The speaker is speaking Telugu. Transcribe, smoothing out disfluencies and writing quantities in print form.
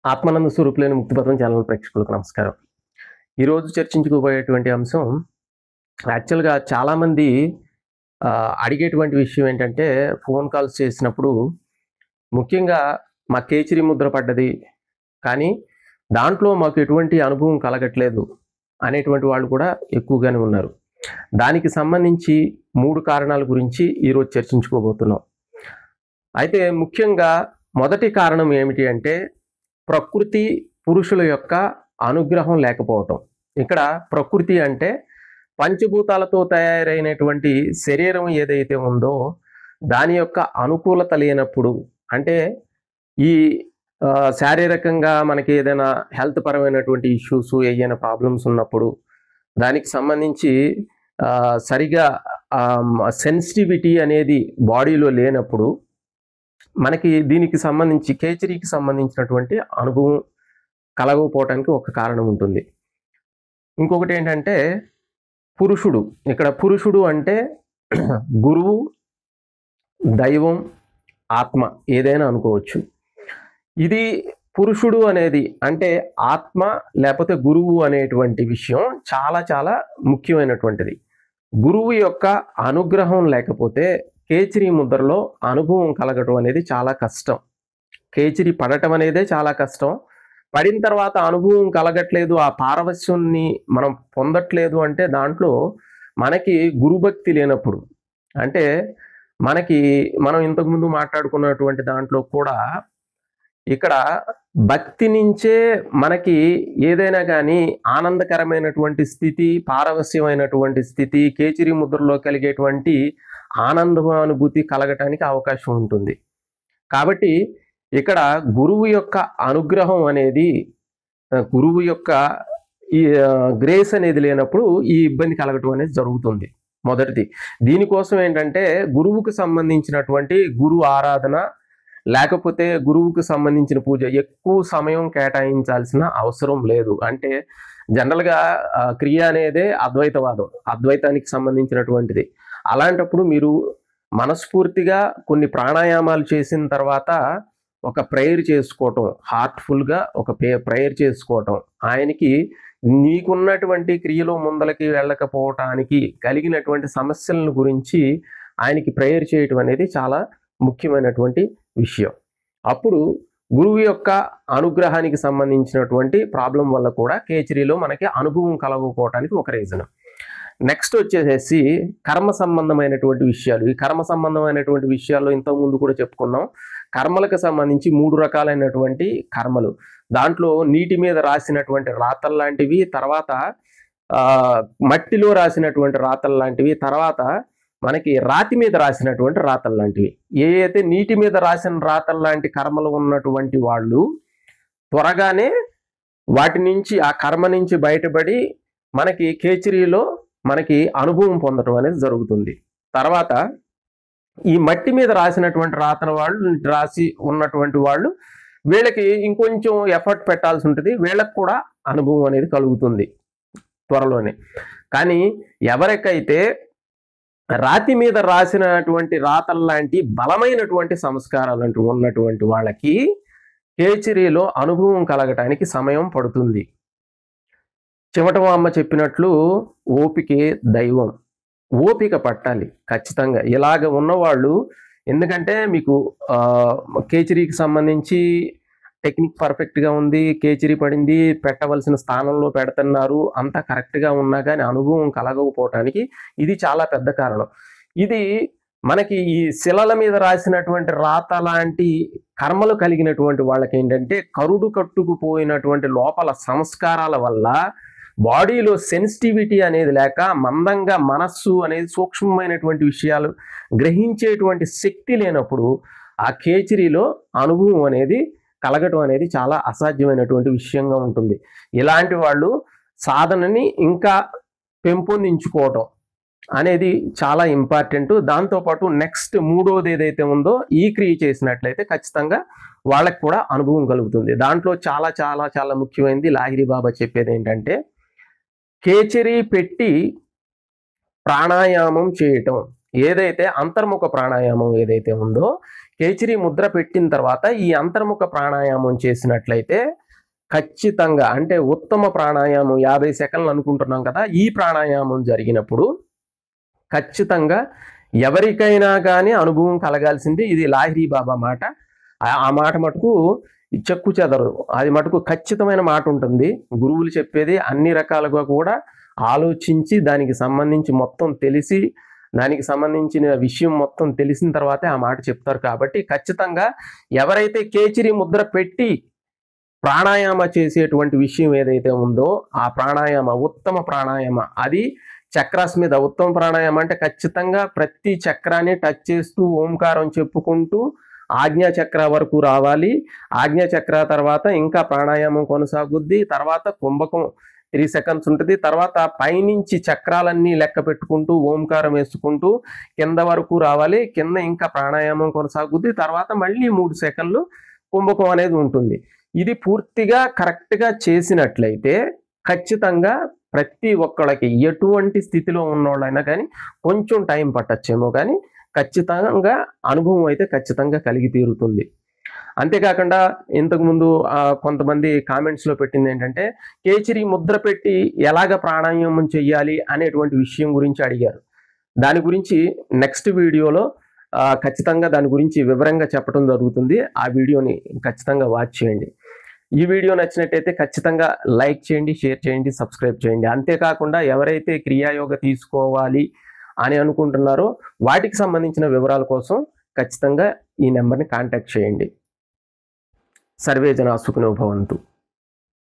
ఆత్మానంద స్వరూపులైన ముక్తిపథం ఛానల్ ప్రేక్షకులకు నమస్కారం. ఈరోజు చర్చించుకోబోయేటువంటి అంశం యాక్చువల్గా చాలామంది అడిగేటువంటి విషయం ఏంటంటే, ఫోన్ కాల్స్ చేసినప్పుడు ముఖ్యంగా మా కేచరి ముద్ర పడ్డది, కానీ దాంట్లో మాకు ఎటువంటి అనుభవం కలగట్లేదు అనేటువంటి వాళ్ళు కూడా ఎక్కువగానే ఉన్నారు. దానికి సంబంధించి 3 కారణాల గురించి ఈరోజు చర్చించుకోబోతున్నాం. అయితే ముఖ్యంగా మొదటి కారణం ఏమిటి అంటే, ప్రకృతి పురుషుల యొక్క అనుగ్రహం లేకపోవటం. ఇక్కడ ప్రకృతి అంటే పంచభూతాలతో తయారైనటువంటి శరీరం ఏదైతే ఉందో దాని యొక్క అనుకూలత లేనప్పుడు, అంటే ఈ శారీరకంగా మనకి ఏదైనా హెల్త్ పరమైనటువంటి ఇష్యూస్, ఏదైనా ప్రాబ్లమ్స్ ఉన్నప్పుడు దానికి సంబంధించి సరిగా సెన్సిటివిటీ అనేది బాడీలో లేనప్పుడు మనకి దీనికి సంబంధించి కేచరికి సంబంధించినటువంటి అనుభవం కలగకపోవటానికి ఒక కారణం ఉంటుంది. ఇంకొకటి ఏంటంటే పురుషుడు. ఇక్కడ పురుషుడు అంటే గురువు, దైవం, ఆత్మ ఏదైనా అనుకోవచ్చు. ఇది పురుషుడు అనేది అంటే ఆత్మ లేకపోతే గురువు అనేటువంటి విషయం చాలా చాలా ముఖ్యమైనటువంటిది. గురువు యొక్క అనుగ్రహం లేకపోతే కేచరి ముద్రలో అనుభవం కలగటం అనేది చాలా కష్టం. కేచరి పడటం అనేదే చాలా కష్టం. పడిన తర్వాత అనుభవం కలగట్లేదు, ఆ పారవశ్యాన్ని మనం పొందట్లేదు అంటే దాంట్లో మనకి గురుభక్తి లేనప్పుడు, అంటే మనం ఇంతకుముందు మాట్లాడుకున్నటువంటి దాంట్లో కూడా ఇక్కడ భక్తి నుంచే మనకి ఏదైనా కానీ ఆనందకరమైనటువంటి స్థితి, పారవశ్యమైనటువంటి స్థితి, కేచరి ముద్రలో కలిగేటువంటి ఆనందానుభూతి కలగటానికి అవకాశం ఉంటుంది. కాబట్టి ఇక్కడ గురువు యొక్క అనుగ్రహం అనేది, గురువు యొక్క ఈ గ్రేస్ అనేది లేనప్పుడు ఈ ఇబ్బంది కలగటం అనేది జరుగుతుంది. మొదటిది. దీనికోసం ఏంటంటే గురువుకు సంబంధించినటువంటి గురు ఆరాధన లేకపోతే గురువుకు సంబంధించిన పూజ ఎక్కువ సమయం కేటాయించాల్సిన అవసరం లేదు. అంటే జనరల్గా క్రియ అనేదే అద్వైతవాదం, అద్వైతానికి సంబంధించినటువంటిది. అలాంటప్పుడు మీరు మనస్ఫూర్తిగా కొన్ని ప్రాణాయామాలు చేసిన తర్వాత ఒక ప్రేయర్ చేసుకోవటం, హార్ట్ఫుల్గా ఒక ప్రేయర్ చేసుకోవటం, ఆయనకి నీకున్నటువంటి క్రియలో ముందలకి వెళ్ళకపోవటానికి కలిగినటువంటి సమస్యలను గురించి ఆయనకి ప్రేయర్ చేయటం అనేది చాలా ముఖ్యమైనటువంటి విషయం. అప్పుడు గురువు యొక్క అనుగ్రహానికి సంబంధించినటువంటి ప్రాబ్లం వల్ల కూడా కేచరిలో మనకి అనుభవం కలగకపోవటానికి ఒక రీజన్. నెక్స్ట్ వచ్చేసి కర్మ సంబంధమైనటువంటి విషయాలు. ఈ కర్మ సంబంధమైనటువంటి విషయాల్లో ఇంతకుముందు కూడా చెప్పుకున్నాం. కర్మలకు సంబంధించి 3 రకాలైనటువంటి కర్మలు. దాంట్లో నీటి మీద రాసినటువంటి రాతలు లాంటివి, తర్వాత మట్టిలో రాసినటువంటి రాతలు లాంటివి, తర్వాత మనకి రాతి మీద రాసినటువంటి రాతలు లాంటివి. ఏ అయితే నీటి మీద రాసిన రాతలు లాంటి కర్మలు ఉన్నటువంటి వాళ్ళు త్వరగానే వాటి నుంచి, ఆ కర్మ నుంచి బయటపడి మనకి కేచరిలో మనకి అనుభవం పొందడం అనేది జరుగుతుంది. తర్వాత ఈ మట్టి మీద రాసినటువంటి రాసి ఉన్నటువంటి వాళ్ళు వీళ్ళకి ఇంకొంచెం ఎఫర్ట్ పెట్టాల్సి ఉంటుంది, వీళ్ళకి కూడా అనుభవం అనేది కలుగుతుంది త్వరలోనే. కానీ ఎవరికైతే రాతి మీద రాసినటువంటి రాతలు లాంటి బలమైనటువంటి సంస్కారాలు ఉన్నటువంటి వాళ్ళకి కేచరిలో అనుభవం కలగటానికి సమయం పడుతుంది. చివటమ్మ చెప్పినట్లు ఓపికే దైవం. ఓపిక పట్టాలి ఖచ్చితంగా ఇలాగ ఉన్నవాళ్ళు. ఎందుకంటే మీకు కేచరికి సంబంధించి టెక్నిక్ పర్ఫెక్ట్గా ఉంది, కేచరి పడింది, పెట్టవలసిన స్థానంలో పెడుతున్నారు, అంతా కరెక్ట్గా ఉన్నా కానీ అనుభవం కలగకపోవటానికి ఇది చాలా పెద్ద కారణం. ఇది మనకి ఈ శిలల మీద రాసినటువంటి రాత లాంటి కర్మలు కలిగినటువంటి వాళ్ళకి ఏంటంటే కరుడు కట్టుకుపోయినటువంటి లోపల సంస్కారాల వల్ల బాడీలో సెన్సిటివిటీ అనేది లేక మందంగా మనస్సు అనేది సూక్ష్మమైనటువంటి విషయాలు గ్రహించేటువంటి శక్తి లేనప్పుడు ఆ కేచరిలో అనుభవం అనేది కలగటం అనేది చాలా అసాధ్యమైనటువంటి విషయంగా ఉంటుంది. ఇలాంటి వాళ్ళు సాధనని ఇంకా పెంపొందించుకోవటం అనేది చాలా ఇంపార్టెంట్. దాంతోపాటు నెక్స్ట్ 3వది ఏదైతే ఉందో ఈ క్రియ చేసినట్లయితే ఖచ్చితంగా వాళ్ళకి కూడా అనుభవం కలుగుతుంది. దాంట్లో చాలా చాలా చాలా ముఖ్యమైనది లాహిరి బాబా చెప్పేది ఏంటంటే, కేచరి పెట్టి ప్రాణాయామం చేయటం. ఏదైతే అంతర్ముఖ ప్రాణాయామం ఏదైతే ఉందో కేచిరి ముద్ర పెట్టిన తర్వాత ఈ అంతర్ముఖ ప్రాణాయామం చేసినట్లయితే ఖచ్చితంగా అంటే ఉత్తమ ప్రాణాయామం 50 సెకండ్లు అనుకుంటున్నాం కదా, ఈ ప్రాణాయామం జరిగినప్పుడు ఖచ్చితంగా ఎవరికైనా కానీ అనుభవం కలగాల్సింది. ఇది లాహిరి బాబా మాట. ఆ మాట మటుకు చెక్కు చెదరదు, అది మటుకు ఖచ్చితమైన మాట ఉంటుంది. గురువులు చెప్పేది అన్ని రకాలుగా కూడా ఆలోచించి దానికి సంబంధించి మొత్తం తెలిసి దానికి సంబంధించిన విషయం మొత్తం తెలిసిన తర్వాతే ఆ మాట చెప్తారు. కాబట్టి ఖచ్చితంగా ఎవరైతే కేచిరి ముద్ర పెట్టి ప్రాణాయామ చేసేటువంటి విషయం ఏదైతే ఉందో ఆ ప్రాణాయామ ఉత్తమ ప్రాణాయామ, అది చక్రాస్ మీద ఉత్తమ ప్రాణాయామం అంటే ఖచ్చితంగా ప్రతి చక్రాన్ని టచ్ చేస్తూ ఓంకారం చెప్పుకుంటూ ఆజ్ఞా చక్ర వరకు రావాలి. ఆజ్ఞా చక్ర తర్వాత ఇంకా ప్రాణాయామం కొనసాగుద్ది. తర్వాత కుంభకం 3 సెకండ్స్ ఉంటుంది. తర్వాత పైనుంచి చక్రాలన్నీ లెక్క పెట్టుకుంటూ ఓంకారం వేసుకుంటూ కింద వరకు రావాలి. కింద ఇంకా ప్రాణాయామం కొనసాగుద్ది. తర్వాత మళ్ళీ 3 సెకండ్లు కుంభకం అనేది ఉంటుంది. ఇది పూర్తిగా కరెక్ట్గా చేసినట్లయితే ఖచ్చితంగా ప్రతి ఒక్కళ్ళకి ఎటువంటి స్థితిలో ఉన్నోళ్ళైనా కానీ కొంచెం టైం పట్టచ్చేమో కానీ ఖచ్చితంగా అనుభవం అయితే ఖచ్చితంగా కలిగి తీరుతుంది. అంతేకాకుండా ఇంతకుముందు కొంతమంది కామెంట్స్లో పెట్టింది ఏంటంటే కేచిరి ముద్ర పెట్టి ఎలాగ ప్రాణాయామం చెయ్యాలి అనేటువంటి విషయం గురించి అడిగారు. దాని గురించి నెక్స్ట్ వీడియోలో ఖచ్చితంగా దాని గురించి వివరంగా చెప్పడం జరుగుతుంది. ఆ వీడియోని ఖచ్చితంగా వాచ్ చేయండి. ఈ వీడియో నచ్చినట్టయితే ఖచ్చితంగా లైక్ చేయండి, షేర్ చేయండి, సబ్స్క్రైబ్ చేయండి. అంతేకాకుండా ఎవరైతే క్రియాయోగ తీసుకోవాలి అని అనుకుంటున్నారో వాటికి సంబంధించిన వివరాల కోసం ఖచ్చితంగా ఈ నెంబర్ని కాంటాక్ట్ చేయండి. సర్వే జనా సుఖినో భవంతు.